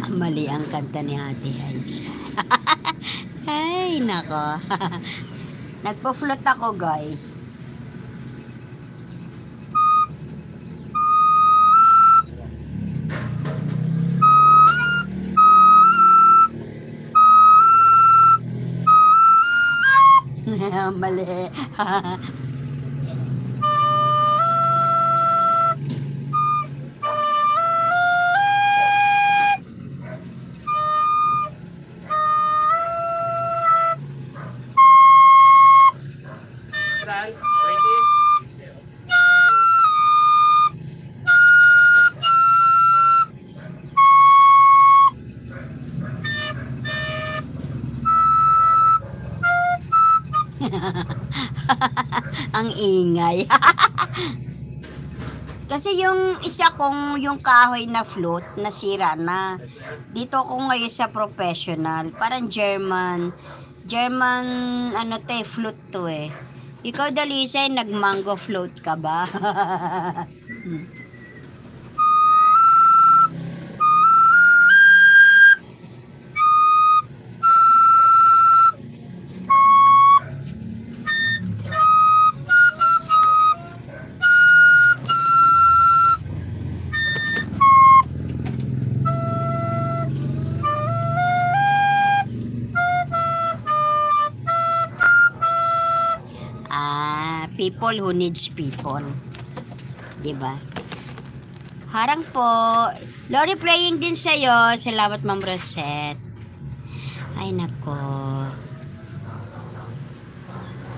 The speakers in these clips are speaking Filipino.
Mali ang kanta ni Ate Hais. Ay, nako. Nagpo-float ako, guys. Mali. Ang ingay. Kasi yung isa kong yung kahoy na float nasira na. Dito ko ngayon sa professional, parang German ano te, float to eh. Ikaw Dalisay, nag-mango float ka ba? People who needs people. Diba? Harang po. Lori playing din sa'yo. Salamat, Ma'am Rosette. Ay, nako.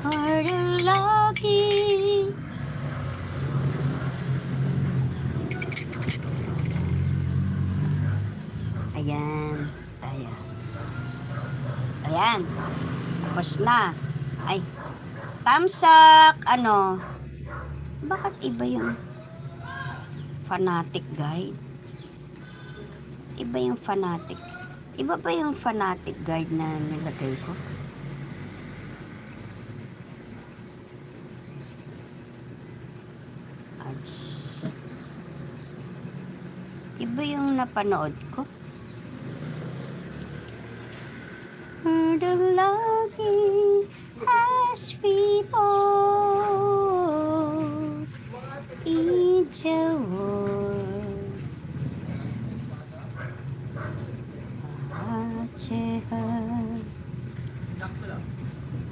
Are you lucky? Ayan. Ayan. Ayan. Tapos na. Ay. Tamsak, ano, bakit iba yung fanatic guide? Iba yung fanatic. Iba ba yung fanatic guide na nilagay ko? Ads. Iba yung napanood ko. The lucky as people in the world.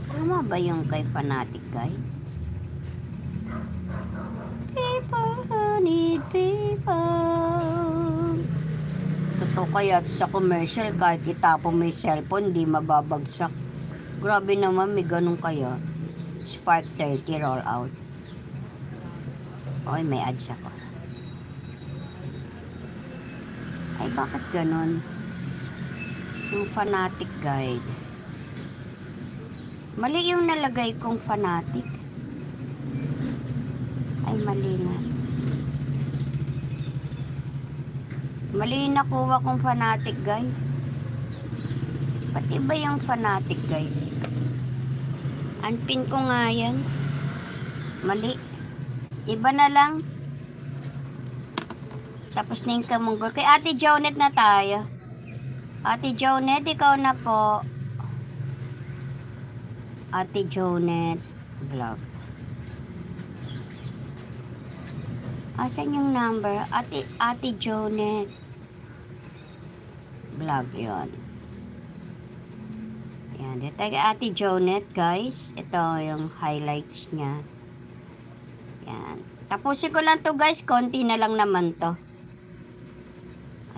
Tama ba yung kay Fanatic Guide? People who need people. Totoo kaya sa commercial, kahit itapon mo yung cellphone, di mababagsak. Grabe naman, may ganun kaya. Spark 30 roll out. Oy, may ads ako. Ay, bakit ganun? Yung Fanatic Guide. Mali yung nalagay kong Fanatic. Ay, mali nga. Mali yung nakuha kong Fanatic Guide. Pati ba yung Fanatic Guide? Unpin ko nga yan. Mali. Iba na lang. Tapos na yung kamunggol. Kay Ate Jonet na tayo. Ate Jonet, ikaw na po. Ate Jonet vlog. Asan yung number? Ate Jonet vlog yon. Yan. Dito kay Ate Jonet, guys. Ito yung highlights niya. Yan. Tapusin ko lang to, guys. Konti na lang naman to.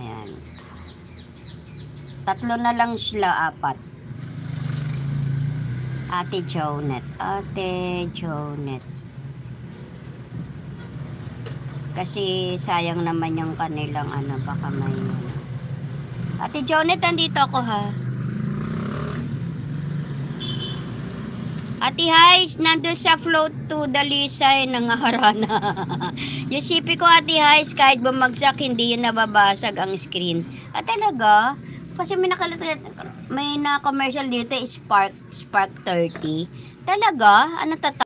Ayan. 3 na lang sila, 4. Ate Jonet. Ate Jonet. Kasi sayang naman yung kanilang ano, baka may Ate Jonet, andito ako ha. Ate Hais, nandun sa float to Dalisay, nangaharana. Yung sipi ko, Ate Hais, kahit bumagsak, hindi yun nababasag ang screen. At talaga, kasi may na-commercial dito, Spark 30. Talaga, ano